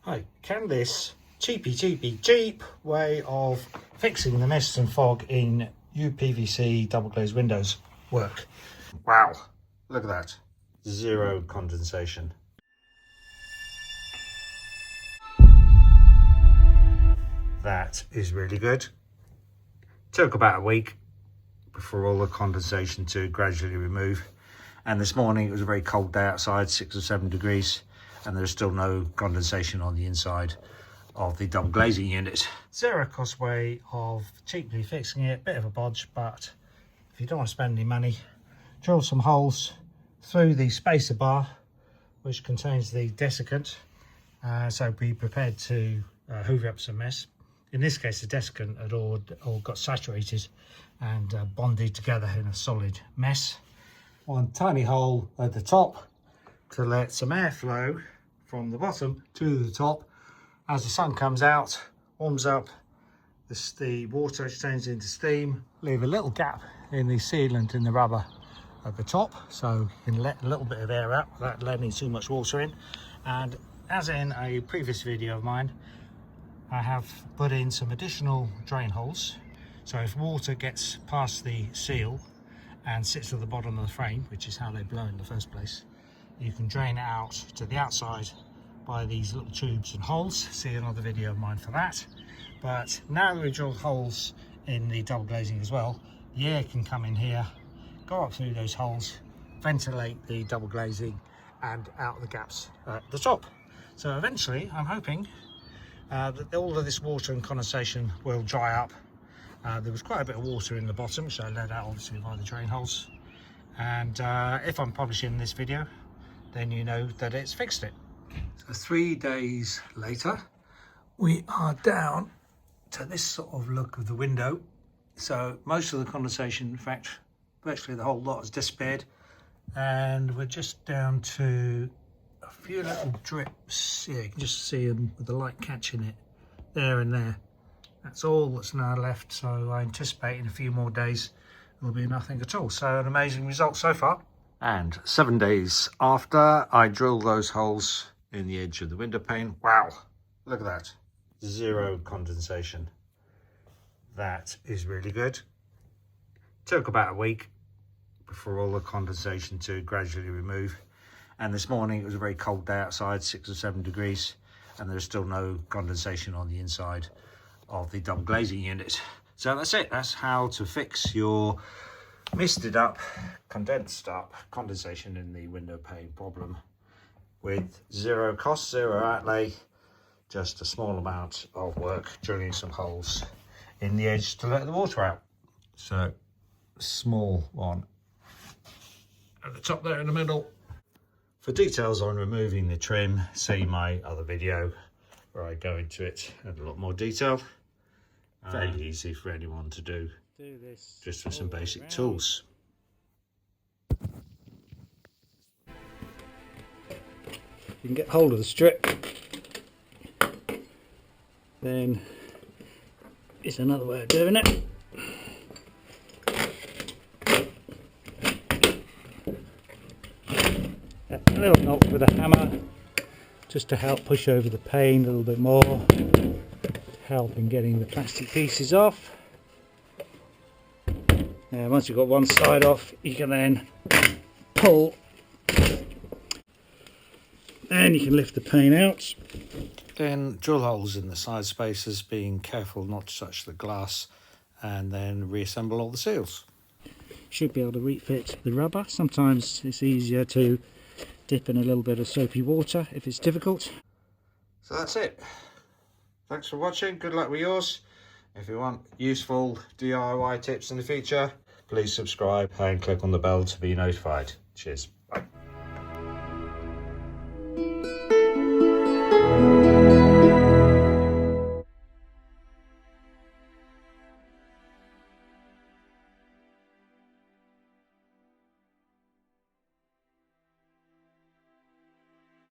Hi, can this cheap way of fixing the mist and fog in Upvc double glazed windows work? Wow, look at that. Zero condensation. That is really good. Took about a week for all the condensation to gradually remove. And this morning it was a very cold day outside, 6 or 7 degrees, and there's still no condensation on the inside of the double glazing unit. Zero cost way of cheaply fixing it, bit of a bodge, but if you don't want to spend any money, drill some holes through the spacer bar which contains the desiccant, so be prepared to hoover up some mess. In this case the desiccant had all got saturated and bonded together in a solid mess. One tiny hole at the top to let some air flow from the bottom to the top. As the sun comes out, warms up, the water turns into steam. Leave a little gap in the sealant in the rubber at the top so you can let a little bit of air out without letting too much water in. And as in a previous video of mine, I have put in some additional drain holes, so if water gets past the seal and sits at the bottom of the frame, which is how they blow in the first place, you can drain it out to the outside by these little tubes and holes. See another video of mine for that. But now that we've drilled holes in the double glazing as well, the air can come in here, go up through those holes, ventilate the double glazing and out the gaps at the top. So eventually I'm hoping that all of this water and condensation will dry up. There was quite a bit of water in the bottom, which I let out obviously by the drain holes. And if I'm publishing this video, then you know that it's fixed it. So 3 days later, we are down to this sort of look of the window. So most of the condensation, in fact, virtually the whole lot has disappeared. And we're just down to a few little drips. Yeah, you can just see them with the light catching it there and there. That's all that's now left, so I anticipate in a few more days there'll be nothing at all. So an amazing result so far. And 7 days after I drilled those holes in the edge of the window pane, wow, look at that. Zero condensation. That is really good. Took about a week for all the condensation to gradually remove. And this morning it was a very cold day outside, 6 or 7 degrees, and there's still no condensation on the inside of the double glazing unit. So that's it. That's how to fix your misted up, condensed up condensation in the window pane problem with zero cost, zero outlay, just a small amount of work, drilling some holes in the edge to let the water out. So small one at the top there in the middle. For details on removing the trim, see my other video where I go into it in a lot more detail. Fairly easy for anyone to do this just with some basic tools. You can get hold of the strip, then it's another way of doing it. A little knock with a hammer just to help push over the pane a little bit more, to help in getting the plastic pieces off. Now once you've got one side off, you can then pull, and you can lift the pane out. Then drill holes in the side spaces, being careful not to touch the glass, and then reassemble all the seals. Should be able to refit the rubber. Sometimes it's easier to dip in a little bit of soapy water if it's difficult. So that's it. Thanks for watching. Good luck with yours. If you want useful DIY tips in the future, please subscribe and click on the bell to be notified. Cheers.